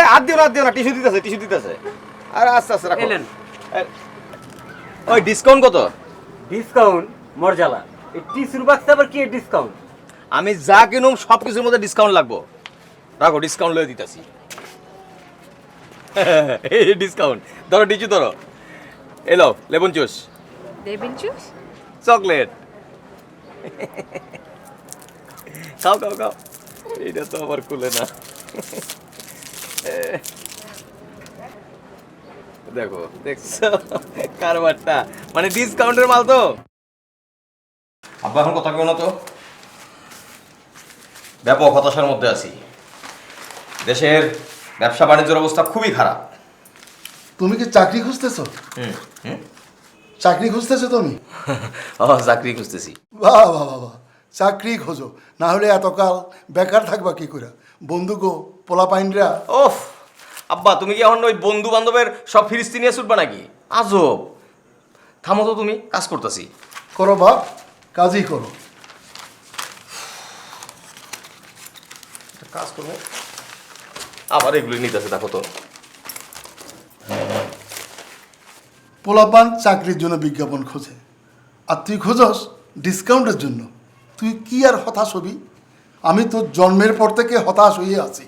হাত দিও না টিস্যু দিতেছে আরে আস্তে আস্তে রাখো এলেন ওই ডিসকাউন্ট কত? ডিসকাউন্ট মর্যাদা এই টিসুর বাক্সে আবার কি ডিসকাউন্ট? আমি যা কিনুম সব কিছুর মধ্যে ডিসকাউন্ট লাগবো। রাখো ডিসকাউন্ট লয়ে দিতেছি। এই ডিসকাউন্ট ধরো টিস্যু ধরো। এলো লেমন জুস দেবেন জুস? চকলেট খাও খাও খাও। এটা তো আবার খুলে না। দেখো দেখছো কারবারটা, মানে ডিসকাউন্টের মাল তো। আব্বা এখন কথা কেউ না তো, ব্যাপক হতাশার মধ্যে আছি। দেশের ব্যবসা বাণিজ্যের অবস্থা খুবই খারাপ। তুমি কি চাকরি খুঁজতেছো? চাকরি খুঁজতেছো তুমি? চাকরি খুঁজতেছি। বাহ বাহ বাহ বাহ, চাকরি খোঁজো, না হলে এতকাল বেকার থাকবা কি করে? বন্ধু গো, পোলা পাইনরা। ওফ আব্বা, তুমি কি এখন ওই বন্ধু বান্ধবের সব ফিরিস্তি নিয়ে ছুটবা নাকি? আজব। থামো তো, তুমি কাজ করতেছি। করো বাপ, কাজই করো। কাজ করবো আবার এগুলি নিতেছে, দেখো তো। পোলাপান চাকরির জন্য বিজ্ঞাপন খোঁজে, আর তুই খোঁজস ডিসকাউন্টের জন্য। তুই কি আর হতাশ হবি? আমি তো জন্মের পর থেকে হতাশ হয়ে আছি।